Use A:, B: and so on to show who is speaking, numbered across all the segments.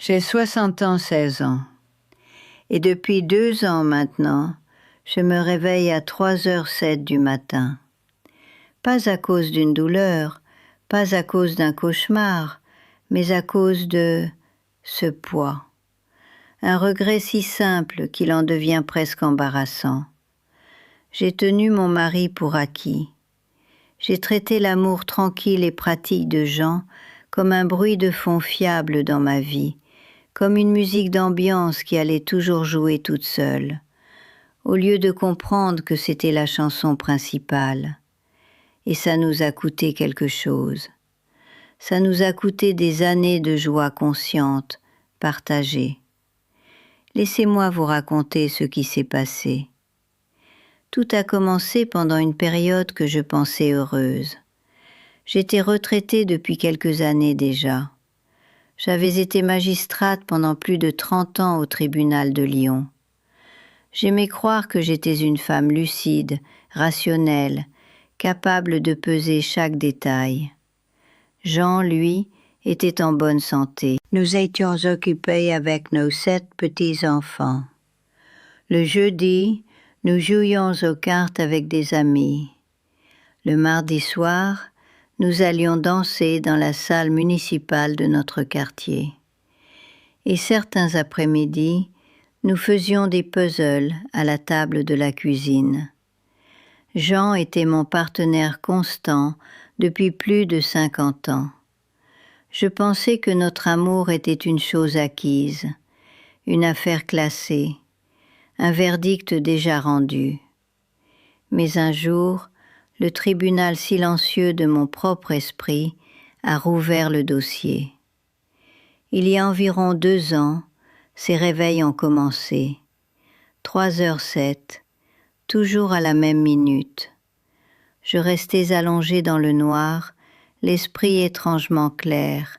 A: J'ai 60 ans, 16 ans. Et depuis 2 ans maintenant, je me réveille à 3h07 du matin. Pas à cause d'une douleur, pas à cause d'un cauchemar, mais à cause de ce poids. Un regret si simple qu'il en devient presque embarrassant. J'ai tenu mon mari pour acquis. J'ai traité l'amour tranquille et pratique de Jean comme un bruit de fond fiable dans ma vie, comme une musique d'ambiance qui allait toujours jouer toute seule, au lieu de comprendre que c'était la chanson principale. Et ça nous a coûté quelque chose. Ça nous a coûté des années de joie consciente, partagée. Laissez-moi vous raconter ce qui s'est passé. Tout a commencé pendant une période que je pensais heureuse. J'étais retraitée depuis quelques années déjà. J'avais été magistrate pendant plus de 30 ans au tribunal de Lyon. J'aimais croire que j'étais une femme lucide, rationnelle, capable de peser chaque détail. Jean, lui, était en bonne santé. Nous étions occupés avec nos 7 petits-enfants. Le jeudi, nous jouions aux cartes avec des amis. Le mardi soir, nous allions danser dans la salle municipale de notre quartier. Et certains après-midi, nous faisions des puzzles à la table de la cuisine. Jean était mon partenaire constant depuis plus de 50 ans. Je pensais que notre amour était une chose acquise, une affaire classée, un verdict déjà rendu. Mais un jour, le tribunal silencieux de mon propre esprit a rouvert le dossier. Il y a environ 2 ans, ces réveils ont commencé. 3h07, toujours à la même minute. Je restais allongée dans le noir, l'esprit étrangement clair,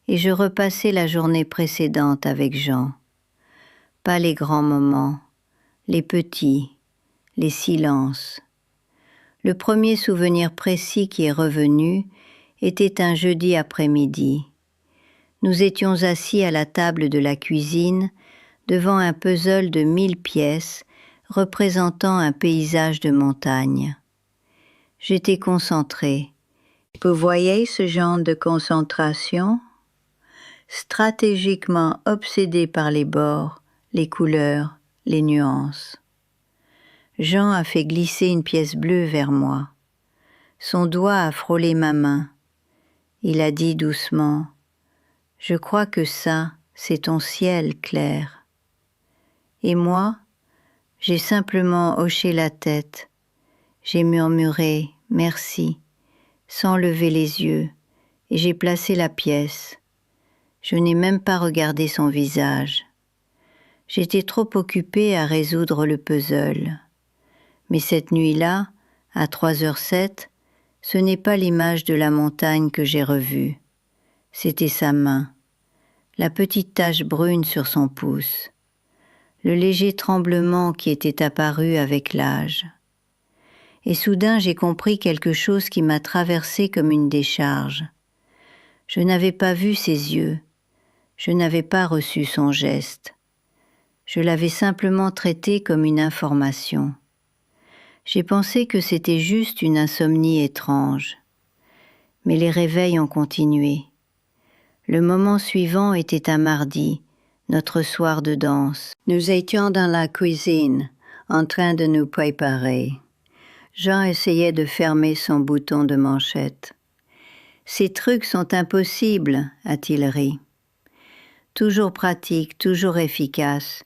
A: et je repassais la journée précédente avec Jean. Pas les grands moments, les petits, les silences. Le premier souvenir précis qui est revenu était un jeudi après-midi. Nous étions assis à la table de la cuisine, devant un puzzle de 1000 pièces représentant un paysage de montagne. J'étais concentrée. Vous voyez ce genre de concentration? Stratégiquement obsédée par les bords, les couleurs, les nuances. Jean a fait glisser une pièce bleue vers moi. Son doigt a frôlé ma main. Il a dit doucement « Je crois que ça, c'est ton ciel, Claire. » Et moi, j'ai simplement hoché la tête. J'ai murmuré « merci » sans lever les yeux, et j'ai placé la pièce. Je n'ai même pas regardé son visage. J'étais trop occupée à résoudre le puzzle. Mais cette nuit-là, à 3h07, ce n'est pas l'image de la montagne que j'ai revue. C'était sa main, la petite tache brune sur son pouce, le léger tremblement qui était apparu avec l'âge. Et soudain j'ai compris quelque chose qui m'a traversé comme une décharge. Je n'avais pas vu ses yeux, je n'avais pas reçu son geste. Je l'avais simplement traité comme une information. J'ai pensé que c'était juste une insomnie étrange. Mais les réveils ont continué. Le moment suivant était un mardi, notre soir de danse. Nous étions dans la cuisine, en train de nous préparer. Jean essayait de fermer son bouton de manchette. « Ces trucs sont impossibles », a-t-il ri. Toujours pratique, toujours efficace,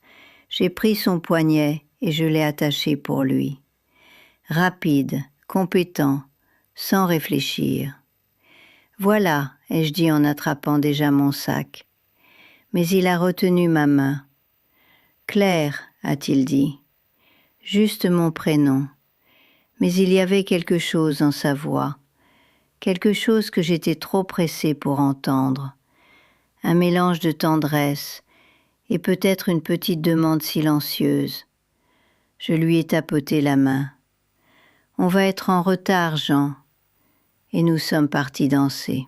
A: j'ai pris son poignet et je l'ai attaché pour lui. Rapide, compétent, sans réfléchir. « Voilà », ai-je dit en attrapant déjà mon sac. Mais il a retenu ma main. « Claire », a-t-il dit. Juste mon prénom. Mais il y avait quelque chose en sa voix, quelque chose que j'étais trop pressée pour entendre, un mélange de tendresse et peut-être une petite demande silencieuse. Je lui ai tapoté la main. « On va être en retard, Jean. » Et nous sommes partis danser.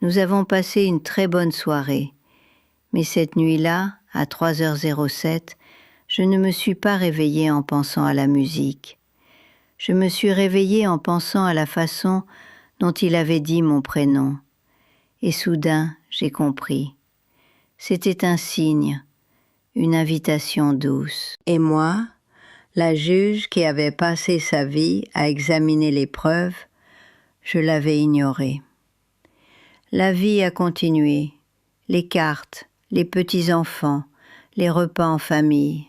A: Nous avons passé une très bonne soirée, Mais cette nuit-là, à 3h07, je ne me suis pas réveillée en pensant à la musique. Je me suis réveillée en pensant à la façon dont il avait dit mon prénom. Et soudain, j'ai compris. C'était un signe, une invitation douce. Et moi, la juge qui avait passé sa vie à examiner les preuves, je l'avais ignorée. La vie a continué, les cartes, les petits-enfants, les repas en famille.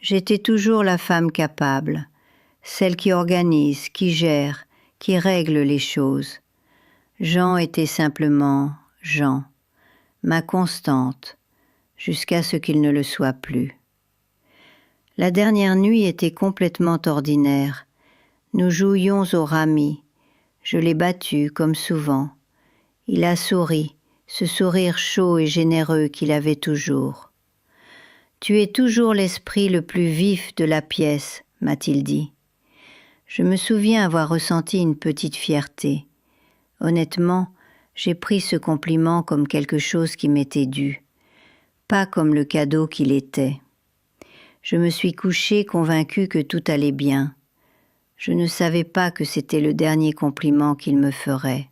A: J'étais toujours la femme capable, celle qui organise, qui gère, qui règle les choses. Jean était simplement Jean, ma constante, jusqu'à ce qu'il ne le soit plus. La dernière nuit était complètement ordinaire. Nous jouions au rami. Je l'ai battu, comme souvent. Il a souri, ce sourire chaud et généreux qu'il avait toujours. « Tu es toujours l'esprit le plus vif de la pièce, » m'a-t-il dit. Je me souviens avoir ressenti une petite fierté. Honnêtement, j'ai pris ce compliment comme quelque chose qui m'était dû, pas comme le cadeau qu'il était. Je me suis couchée convaincue que tout allait bien. Je ne savais pas que c'était le dernier compliment qu'il me ferait.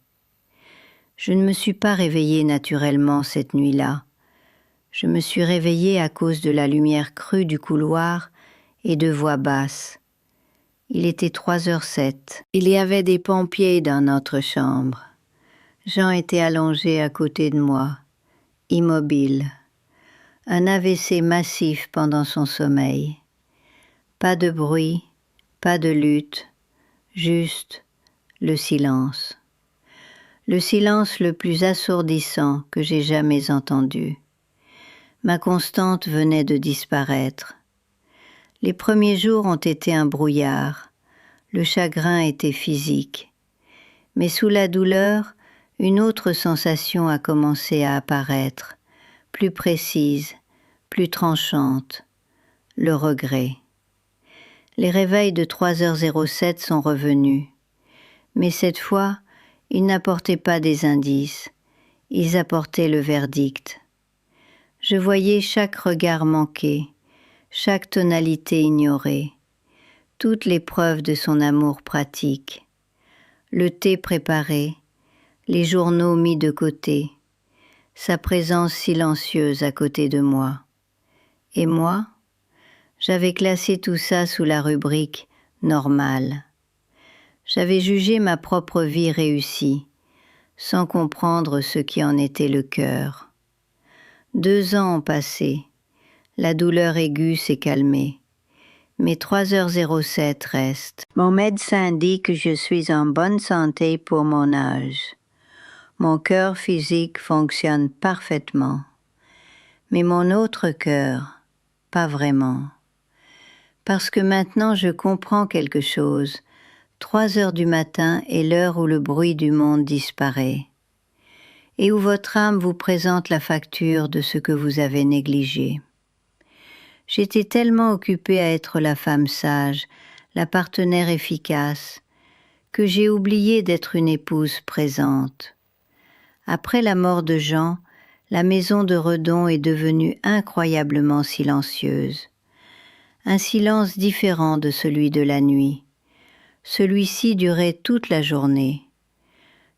A: Je ne me suis pas réveillée naturellement cette nuit-là. Je me suis réveillée à cause de la lumière crue du couloir et de voix basses. Il était 3h07. Il y avait des pompiers dans notre chambre. Jean était allongé à côté de moi, immobile. Un AVC massif pendant son sommeil. Pas de bruit, pas de lutte, juste le silence. Le silence le plus assourdissant que j'ai jamais entendu. Ma constante venait de disparaître. Les premiers jours ont été un brouillard. Le chagrin était physique. Mais sous la douleur, une autre sensation a commencé à apparaître, plus précise, plus tranchante, le regret. Les réveils de 3h07 sont revenus. Mais cette fois, ils n'apportaient pas des indices, ils apportaient le verdict. Je voyais chaque regard manqué, chaque tonalité ignorée, toutes les preuves de son amour pratique. Le thé préparé, les journaux mis de côté, sa présence silencieuse à côté de moi. Et moi, j'avais classé tout ça sous la rubrique « normal ». J'avais jugé ma propre vie réussie, sans comprendre ce qui en était le cœur. 2 ans ont passé, la douleur aiguë s'est calmée, mais 3h07 reste. Mon médecin dit que je suis en bonne santé pour mon âge. Mon cœur physique fonctionne parfaitement, mais mon autre cœur, pas vraiment. Parce que maintenant je comprends quelque chose. 3h du matin est l'heure où le bruit du monde disparaît, et où votre âme vous présente la facture de ce que vous avez négligé. J'étais tellement occupée à être la femme sage, la partenaire efficace, que j'ai oublié d'être une épouse présente. Après la mort de Jean, la maison de Redon est devenue incroyablement silencieuse. Un silence différent de celui de la nuit. Celui-ci durait toute la journée.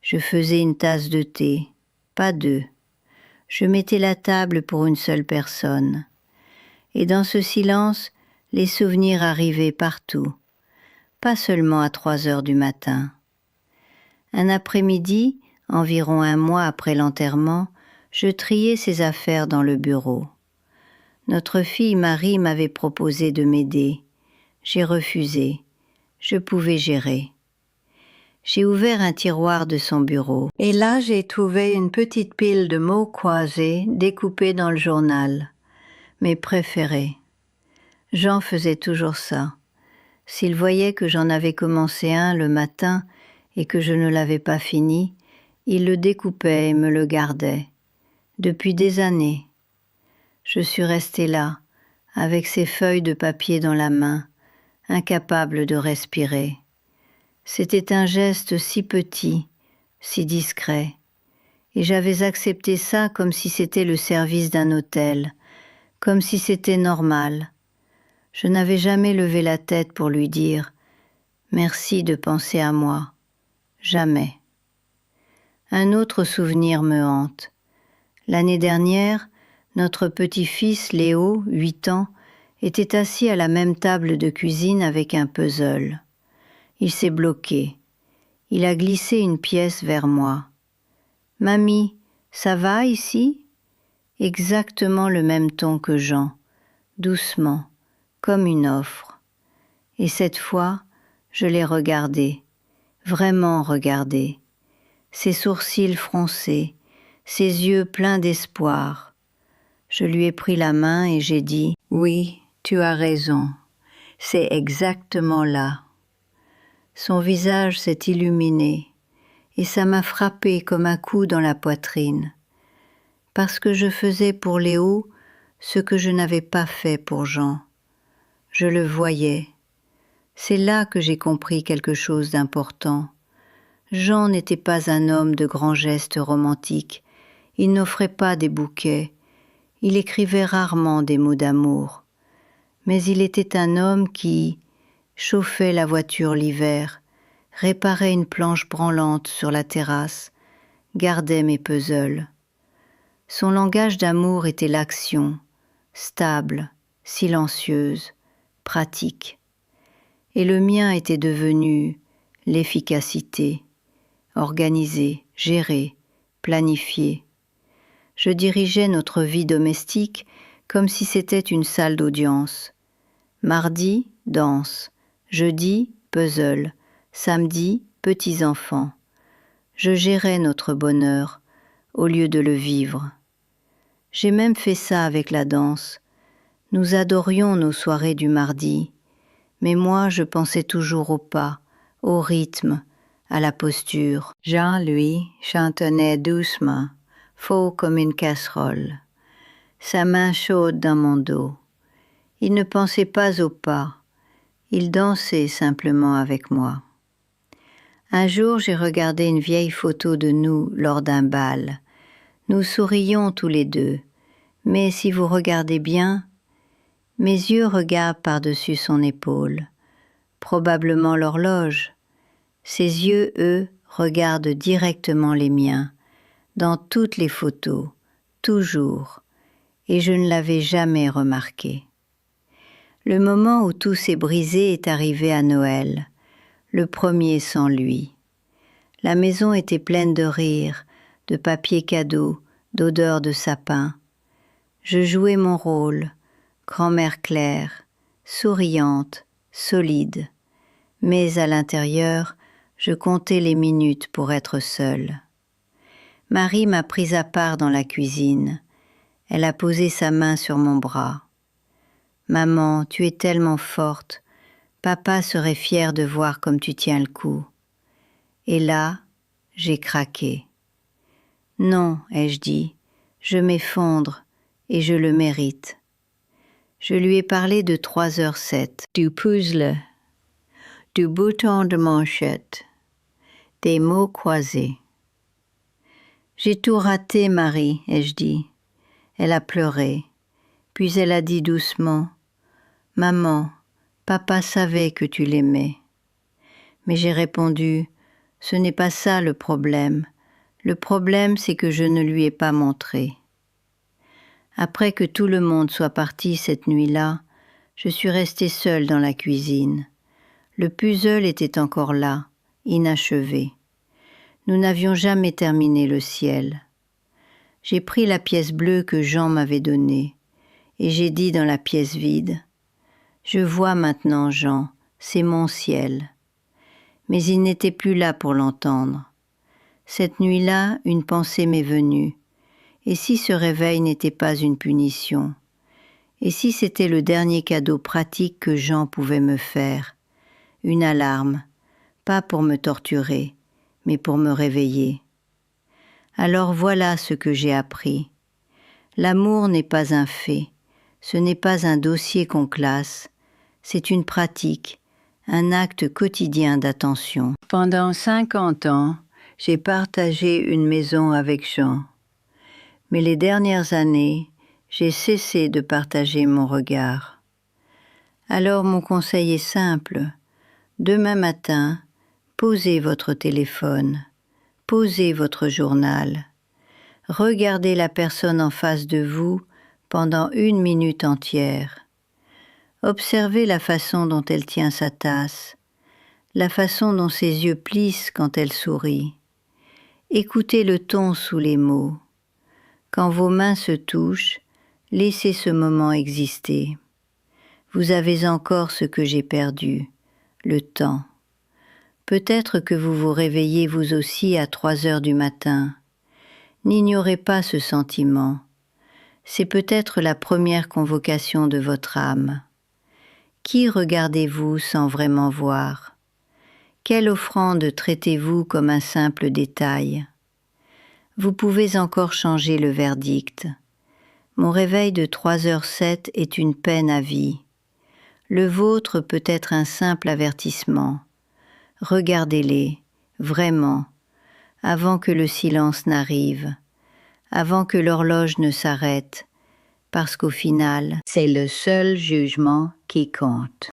A: Je faisais une tasse de thé, pas 2. Je mettais la table pour une seule personne. Et dans ce silence, les souvenirs arrivaient partout, pas seulement à 3h du matin. Un après-midi, environ 1 mois après l'enterrement, je triais ses affaires dans le bureau. Notre fille Marie m'avait proposé de m'aider. J'ai refusé. Je pouvais gérer. J'ai ouvert un tiroir de son bureau, et là j'ai trouvé une petite pile de mots croisés découpés dans le journal, mes préférés. Jean faisait toujours ça. S'il voyait que j'en avais commencé un le matin et que je ne l'avais pas fini, il le découpait et me le gardait. Depuis des années. Je suis restée là, avec ces feuilles de papier dans la main, incapable de respirer. C'était un geste si petit, si discret, Et j'avais accepté ça comme si c'était le service d'un hôtel, comme si c'était normal. Je n'avais jamais levé la tête pour lui dire « Merci de penser à moi ». Jamais. Un autre souvenir me hante. L'année dernière, notre petit-fils Léo, 8 ans, était assis à la même table de cuisine avec un puzzle. Il s'est bloqué. Il a glissé une pièce vers moi. « Mamie, ça va ici ?» Exactement le même ton que Jean, doucement, comme une offre. Et cette fois, je l'ai regardé, vraiment regardé. Ses sourcils froncés, ses yeux pleins d'espoir. Je lui ai pris la main et j'ai dit « Oui, tu as raison, c'est exactement là. » Son visage s'est illuminé et ça m'a frappé comme un coup dans la poitrine, parce que je faisais pour Léo ce que je n'avais pas fait pour Jean. Je le voyais. C'est là que j'ai compris quelque chose d'important. Jean n'était pas un homme de grands gestes romantiques. Il n'offrait pas des bouquets. Il écrivait rarement des mots d'amour. Mais il était un homme qui chauffait la voiture l'hiver, réparait une planche branlante sur la terrasse, gardait mes puzzles. Son langage d'amour était l'action, stable, silencieuse, pratique. Et le mien était devenu l'efficacité, organisé, géré, planifié. Je dirigeais notre vie domestique comme si c'était une salle d'audience. Mardi, danse. Jeudi, puzzle. Samedi, petits-enfants. Je gérais notre bonheur au lieu de le vivre. J'ai même fait ça avec la danse. Nous adorions nos soirées du mardi, mais moi je pensais toujours au pas, au rythme, à la posture. Jean, lui, chantonnait doucement, faux comme une casserole, sa main chaude dans mon dos. Il ne pensait pas au pas, il dansait simplement avec moi. Un jour, j'ai regardé une vieille photo de nous lors d'un bal. Nous sourions tous les deux, mais si vous regardez bien, mes yeux regardent par-dessus son épaule, probablement l'horloge. Ses yeux, eux, regardent directement les miens, dans toutes les photos, toujours, et je ne l'avais jamais remarqué. Le moment où tout s'est brisé est arrivé à Noël, le premier sans lui. La maison était pleine de rires, de papier cadeau, d'odeur de sapin. Je jouais mon rôle, grand-mère Claire, souriante, solide, mais à l'intérieur, je comptais les minutes pour être seule. Marie m'a prise à part dans la cuisine. Elle a posé sa main sur mon bras. « Maman, tu es tellement forte. Papa serait fier de voir comme tu tiens le coup. » Et là, j'ai craqué. « Non, ai-je dit, je m'effondre et je le mérite. » Je lui ai parlé de 3h07, du puzzle, du bouton de manchette, des mots croisés. « J'ai tout raté, Marie, ai-je dit. » Elle a pleuré, puis elle a dit doucement « Maman, papa savait que tu l'aimais. » Mais j'ai répondu « Ce n'est pas ça le problème. Le problème, c'est que je ne lui ai pas montré. » Après que tout le monde soit parti cette nuit-là, je suis restée seule dans la cuisine. Le puzzle était encore là, inachevé. Nous n'avions jamais terminé le ciel. J'ai pris la pièce bleue que Jean m'avait donnée, et j'ai dit dans la pièce vide « Je vois maintenant, Jean, c'est mon ciel. » Mais il n'était plus là pour l'entendre. Cette nuit-là, une pensée m'est venue. Et si ce réveil n'était pas une punition? Et si c'était le dernier cadeau pratique que Jean pouvait me faire? Une alarme, pas pour me torturer, mais pour me réveiller. Alors voilà ce que j'ai appris. L'amour n'est pas un fait, ce n'est pas un dossier qu'on classe, c'est une pratique, un acte quotidien d'attention. Pendant 50 ans, J'ai partagé une maison avec Jean. Mais les dernières années, j'ai cessé de partager mon regard. Alors mon conseil est simple. Demain matin, posez votre téléphone, posez votre journal. Regardez la personne en face de vous pendant 1 minute entière. Observez la façon dont elle tient sa tasse, la façon dont ses yeux plissent quand elle sourit. Écoutez le ton sous les mots. Quand vos mains se touchent, laissez ce moment exister. Vous avez encore ce que j'ai perdu, le temps. Peut-être que vous vous réveillez vous aussi à 3 heures du matin. N'ignorez pas ce sentiment. C'est peut-être la première convocation de votre âme. Qui regardez-vous sans vraiment voir? Quelle offrande traitez-vous comme un simple détail? Vous pouvez encore changer le verdict. Mon réveil de 3h07 est une peine à vie. Le vôtre peut être un simple avertissement. Regardez-les, vraiment, avant que le silence n'arrive, avant que l'horloge ne s'arrête, parce qu'au final, c'est le seul jugement qui compte.